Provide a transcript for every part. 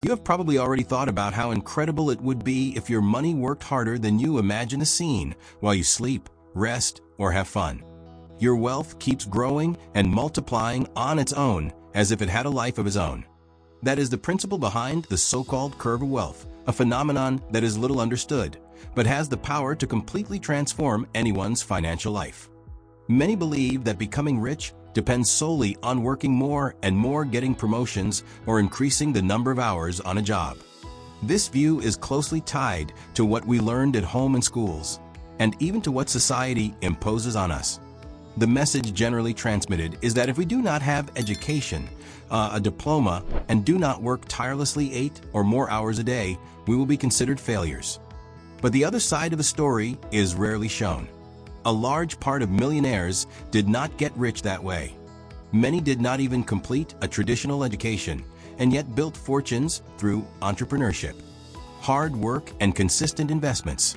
You have probably already thought about how incredible it would be if your money worked harder than you imagine a scene while you sleep, rest, or have fun. Your wealth keeps growing and multiplying on its own as if it had a life of its own. That is the principle behind the so-called curve of wealth, a phenomenon that is little understood, but has the power to completely transform anyone's financial life. Many believe that becoming rich depends solely on working more and more, getting promotions, or increasing the number of hours on a job. This view is closely tied to what we learned at home and schools, and even to what society imposes on us. The message generally transmitted is that if we do not have education, a diploma, and do not work tirelessly 8 or more hours a day, we will be considered failures. But the other side of the story is rarely shown. A large part of millionaires did not get rich that way. Many did not even complete a traditional education, and yet built fortunes through entrepreneurship, hard work, and consistent investments.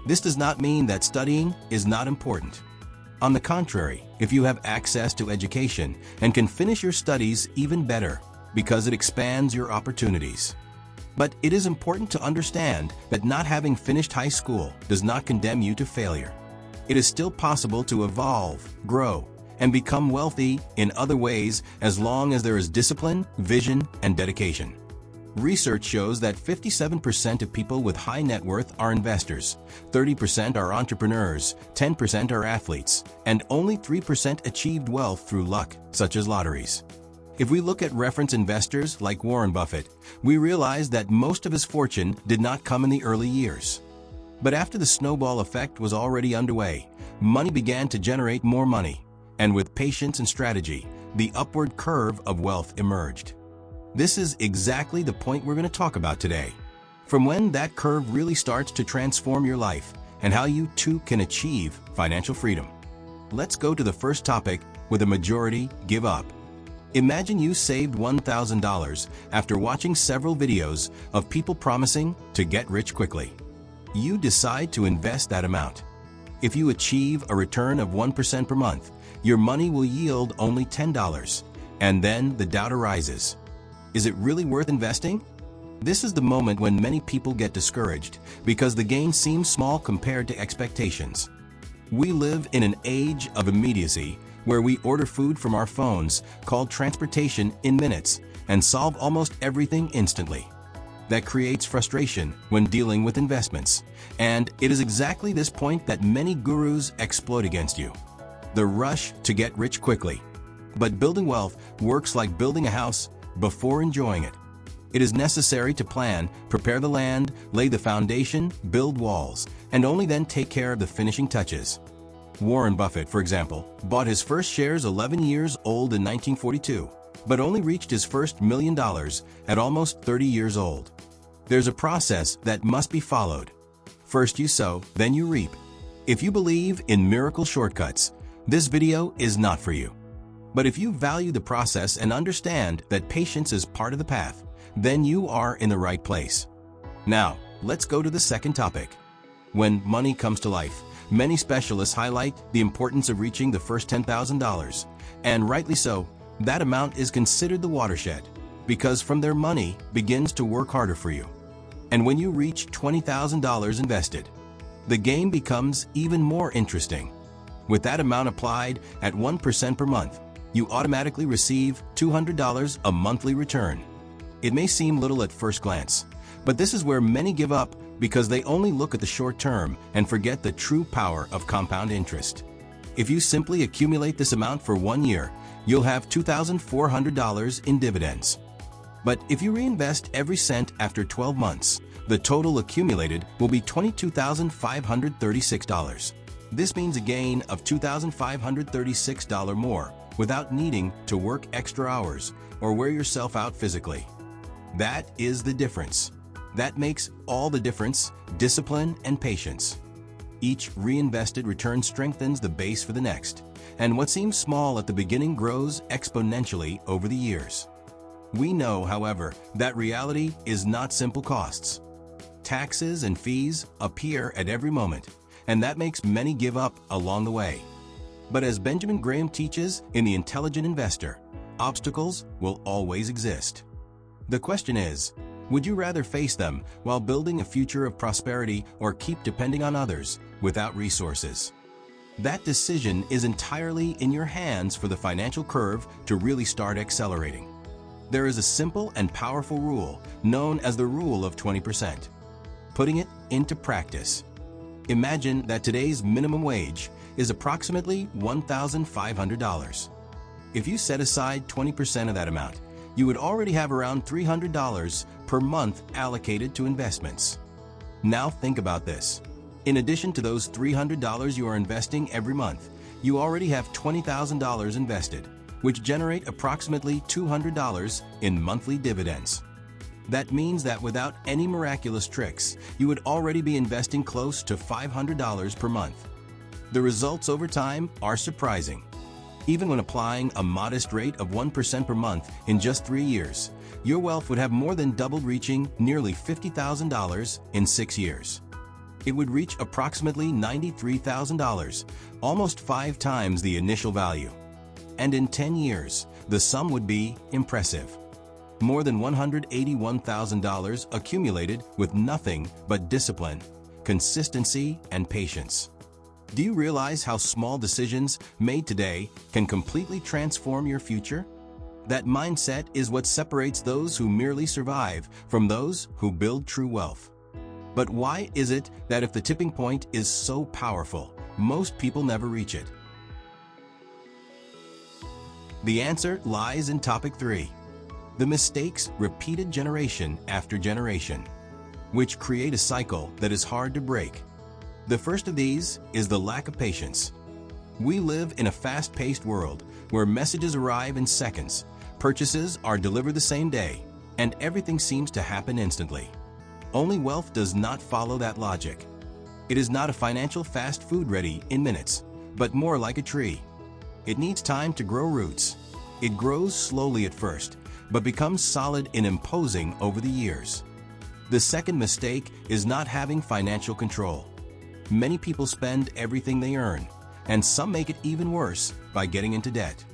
This does not mean that studying is not important. On the contrary, if you have access to education and can finish your studies, even better, because it expands your opportunities. But it is important to understand that not having finished high school does not condemn you to failure. It is still possible to evolve, grow, and become wealthy in other ways as long as there is discipline, vision, and dedication. Research shows that 57% of people with high net worth are investors, 30% are entrepreneurs, 10% are athletes, and only 3% achieved wealth through luck, such as lotteries. If we look at reference investors like Warren Buffett, we realize that most of his fortune did not come in the early years. But after the snowball effect was already underway, money began to generate more money, and with patience and strategy, the upward curve of wealth emerged. This is exactly the point we're going to talk about today. From when that curve really starts to transform your life, and how you too can achieve financial freedom. Let's go to the first topic, with a majority give up. Imagine you saved $1,000 after watching several videos of people promising to get rich quickly. You decide to invest that amount. If you achieve a return of 1% per month, your money will yield only $10, and then the doubt arises. Is it really worth investing? This is the moment when many people get discouraged because the gain seems small compared to expectations. We live in an age of immediacy where we order food from our phones, call transportation in minutes, and solve almost everything instantly. That creates frustration when dealing with investments, and it is exactly this point that many gurus exploit against you. The rush to get rich quickly. But building wealth works like building a house before enjoying it. It is necessary to plan, prepare the land, lay the foundation, build walls, and only then take care of the finishing touches. Warren Buffett, for example, bought his first shares 11 years old in 1942, but only reached his first $1 million at almost 30 years old. There's a process that must be followed. First you sow, then you reap. If you believe in miracle shortcuts, this video is not for you. But if you value the process and understand that patience is part of the path, then you are in the right place. Now, let's go to the second topic. When money comes to life, many specialists highlight the importance of reaching the first $10,000, and rightly so. That amount is considered the watershed, because from there money begins to work harder for you. And when you reach $20,000 invested, the game becomes even more interesting. With that amount applied at 1% per month, you automatically receive $200 a monthly return. It may seem little at first glance, but this is where many give up because they only look at the short term and forget the true power of compound interest. If you simply accumulate this amount for 1 year, you'll have $2,400 in dividends. But if you reinvest every cent after 12 months, the total accumulated will be $22,536. This means a gain of $2,536 more without needing to work extra hours or wear yourself out physically. That is the difference. That makes all the difference: discipline and patience. Each reinvested return strengthens the base for the next, and what seems small at the beginning grows exponentially over the years. We know, however, that reality is not simple costs. Taxes and fees appear at every moment, and that makes many give up along the way. But as Benjamin Graham teaches in The Intelligent Investor, obstacles will always exist. The question is, Would you rather face them while building a future of prosperity or keep depending on others without resources? That decision is entirely in your hands for the financial curve to really start accelerating. There is a simple and powerful rule known as the rule of 20%. Putting it into practice. Imagine that today's minimum wage is approximately $1,500. If you set aside 20% of that amount, you would already have around $300 per month allocated to investments. Now think about this. In addition to those $300 you are investing every month, you already have $20,000 invested, which generate approximately $200 in monthly dividends. That means that without any miraculous tricks, you would already be investing close to $500 per month. The results over time are surprising. Even when applying a modest rate of 1% per month in just 3 years, your wealth would have more than doubled, reaching nearly $50,000 in 6 years. It would reach approximately $93,000, almost 5 times the initial value. And in 10 years, the sum would be impressive. More than $181,000 accumulated with nothing but discipline, consistency, and patience. Do you realize how small decisions made today can completely transform your future? That mindset is what separates those who merely survive from those who build true wealth. But why is it that if the tipping point is so powerful, most people never reach it? The answer lies in topic 3. The mistakes repeated generation after generation, which create a cycle that is hard to break. The first of these is the lack of patience. We live in a fast-paced world where messages arrive in seconds, purchases are delivered the same day, and everything seems to happen instantly. Only wealth does not follow that logic. It is not a financial fast food ready in minutes, but more like a tree. It needs time to grow roots. It grows slowly at first, but becomes solid and imposing over the years. The second mistake is not having financial control. Many people spend everything they earn, and some make it even worse by getting into debt.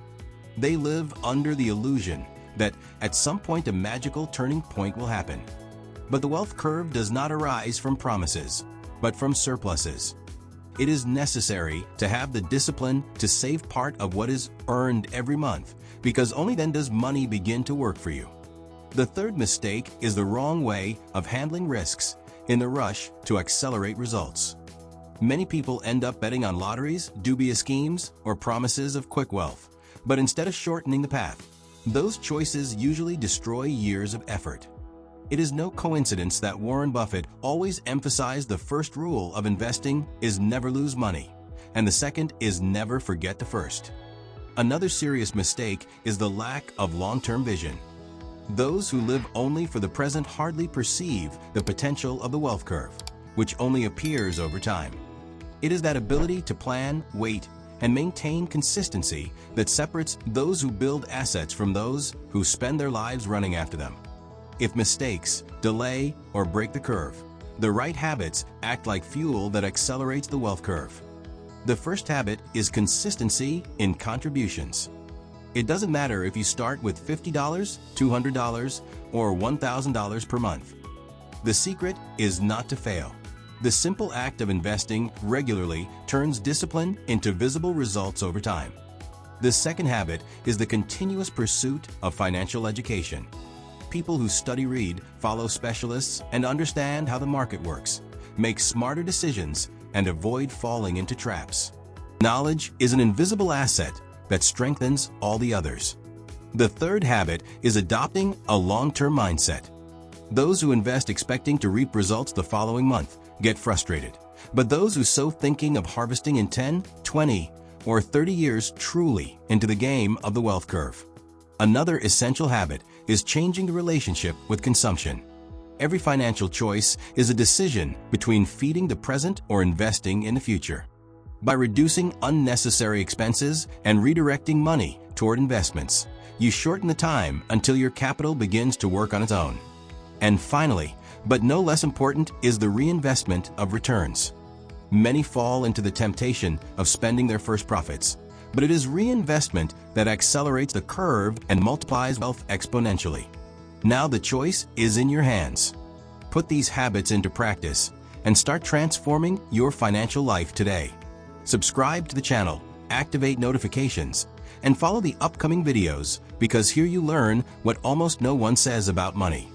They live under the illusion that at some point a magical turning point will happen. But the wealth curve does not arise from promises, but from surpluses. It is necessary to have the discipline to save part of what is earned every month, because only then does money begin to work for you. The third mistake is the wrong way of handling risks in the rush to accelerate results. Many people end up betting on lotteries, dubious schemes, or promises of quick wealth, but instead of shortening the path, those choices usually destroy years of effort. It is no coincidence that Warren Buffett always emphasized the first rule of investing is never lose money, and the second is never forget the first. Another serious mistake is the lack of long-term vision. Those who live only for the present hardly perceive the potential of the wealth curve, which only appears over time. It is that ability to plan, wait, and maintain consistency that separates those who build assets from those who spend their lives running after them. If mistakes delay or break the curve, the right habits act like fuel that accelerates the wealth curve. The first habit is consistency in contributions. It doesn't matter if you start with $50, $200, or $1,000 per month. The secret is not to fail. The simple act of investing regularly turns discipline into visible results over time. The second habit is the continuous pursuit of financial education. People who study, read, follow specialists, and understand how the market works, make smarter decisions, and avoid falling into traps. Knowledge is an invisible asset that strengthens all the others. The third habit is adopting a long-term mindset. Those who invest expecting to reap results the following month get frustrated, but those who sow thinking of harvesting in 10, 20, or 30 years truly into the game of the wealth curve. Another essential habit is changing the relationship with consumption. Every financial choice is a decision between feeding the present or investing in the future. By reducing unnecessary expenses and redirecting money toward investments, you shorten the time until your capital begins to work on its own. And finally, but no less important, is the reinvestment of returns. Many fall into the temptation of spending their first profits, but it is reinvestment that accelerates the curve and multiplies wealth exponentially. Now the choice is in your hands. Put these habits into practice and start transforming your financial life today. Subscribe to the channel, activate notifications, and follow the upcoming videos because here you learn what almost no one says about money.